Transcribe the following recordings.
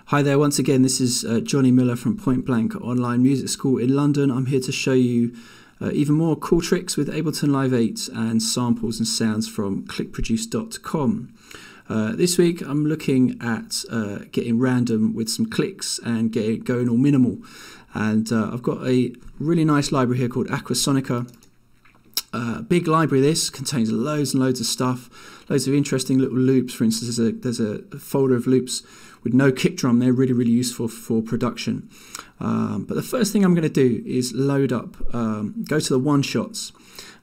Hi there, once again, this is Johnny Miller from Point Blank Online Music School in London. I'm here to show you even more cool tricks with Ableton Live 8 and samples and sounds from clickproduce.com. This week I'm looking at getting random with some clicks and going all minimal. And I've got a really nice library here called Aquasonica. Big library. This contains loads and loads of stuff, loads of interesting little loops. For instance, there's a folder of loops with no kick drum. They're really useful for production. But the first thing I'm going to do is load up, go to the one-shots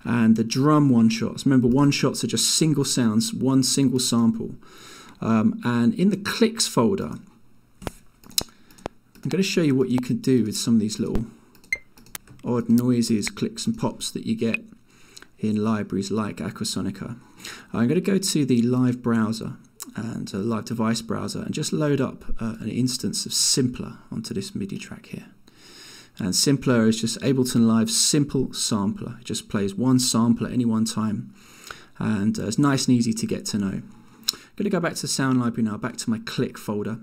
and the drum one-shots. Remember, one-shots are just single sounds, one single sample. And in the clicks folder, I'm going to show you what you can do with some of these little odd noises, clicks and pops that you get in libraries like Aquasonica. I'm going to go to the live browser and live device browser and just load up an instance of Simpler onto this MIDI track here. And Simpler is just Ableton Live Simple Sampler. It just plays one sample at any one time, and it's nice and easy to get to know. I'm going to go back to the sound library now, back to my click folder,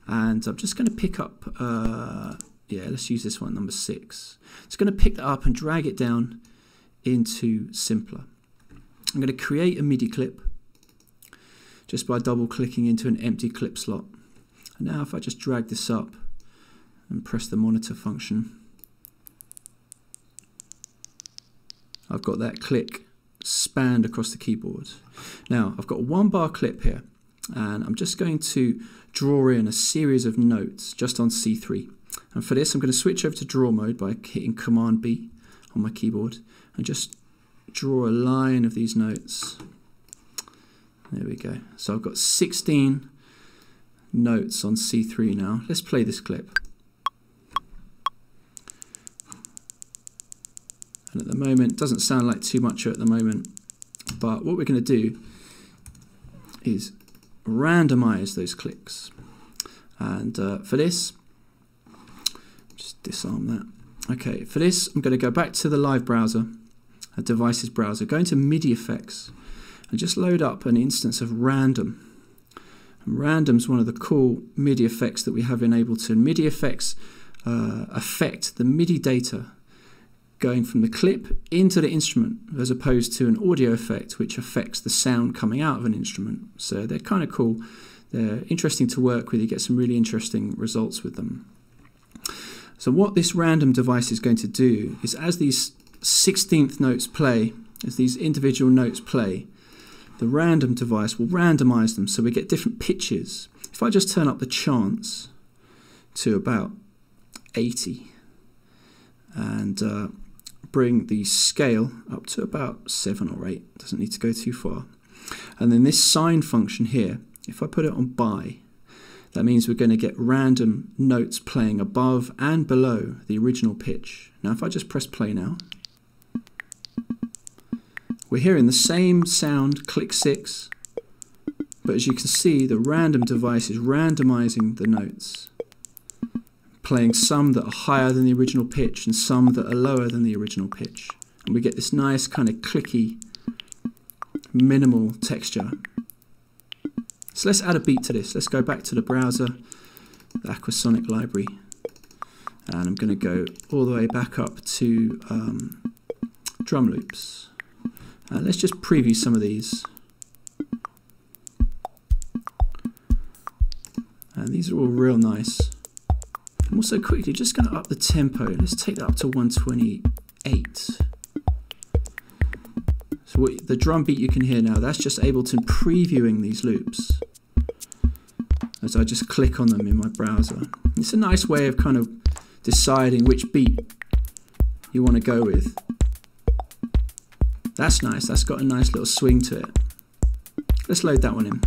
and I'm just going to pick up, let's use this one, number 6. It's going to pick that up and drag it down into Simpler. I'm going to create a MIDI clip just by double clicking into an empty clip slot. And now if I just drag this up and press the monitor function, I've got that click spanned across the keyboard. Now I've got a 1-bar clip here, and I'm just going to draw in a series of notes just on C3. And for this I'm going to switch over to draw mode by hitting Command B on my keyboard and just draw a line of these notes. There we go. So I've got 16 notes on C3 now. Let's play this clip. And at the moment, it doesn't sound like too much at the moment, but what we're going to do is randomize those clicks. And for this, just disarm that. Okay, for this, I'm going to go back to the live browser, a devices browser, go into MIDI effects, and just load up an instance of random. And random is one of the cool MIDI effects that we have in Ableton. MIDI effects affect the MIDI data going from the clip into the instrument, as opposed to an audio effect which affects the sound coming out of an instrument. So they're kind of cool. They're interesting to work with. You get some really interesting results with them. So what this random device is going to do is, as these 16th notes play, as these individual notes play, the random device will randomize them so we get different pitches. If I just turn up the chance to about 80 and bring the scale up to about 7 or 8, doesn't need to go too far. And then this sine function here, if I put it on by, that means we're going to get random notes playing above and below the original pitch. Now if I just press play now, we're hearing the same sound, click 6, but as you can see, the random device is randomizing the notes, playing some that are higher than the original pitch and some that are lower than the original pitch. And we get this nice kind of clicky, minimal texture. So let's add a beat to this. Let's go back to the browser, the Aquasonic library, and I'm going to go all the way back up to drum loops. Let's just preview some of these. And these are all real nice. I'm also quickly just going to up the tempo. Let's take that up to 128. So the drum beat you can hear now, that's just Ableton previewing these loops as I just click on them in my browser. It's a nice way of kind of deciding which beat you want to go with. That's nice, that's got a nice little swing to it. Let's load that one in.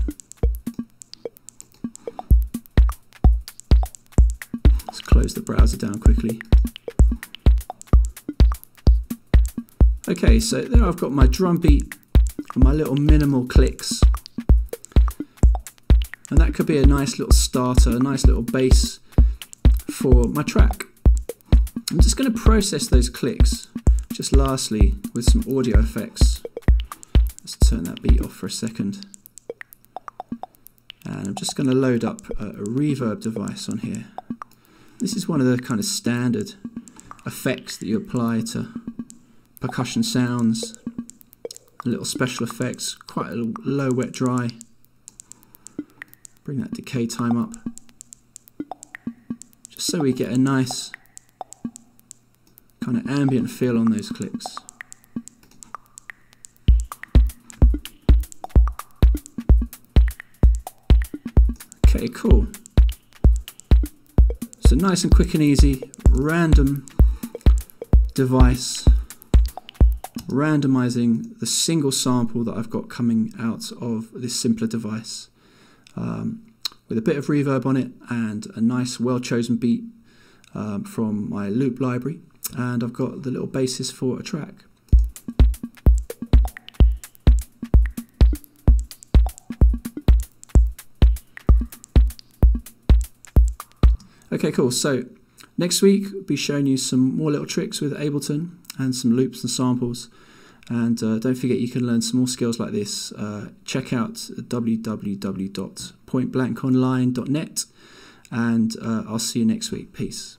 Let's close the browser down quickly. Okay, so there I've got my drum beat and my little minimal clicks. And that could be a nice little starter, a nice little bass for my track. I'm just going to process those clicks, just lastly, with some audio effects. Let's turn that beat off for a second. And I'm just going to load up a reverb device on here. This is one of the kind of standard effects that you apply to percussion sounds, little special effects, quite a low wet dry. Bring that decay time up, just so we get a nice kind of ambient feel on those clicks. Okay, cool. So nice and quick and easy, random device, randomizing the single sample that I've got coming out of this simpler device, with a bit of reverb on it and a nice well-chosen beat from my loop library, and I've got the little basis for a track. Okay, cool. So next week I'll be showing you some more little tricks with Ableton and some loops and samples. And don't forget, you can learn some more skills like this. Check out www.pointblankonline.net, and I'll see you next week. Peace.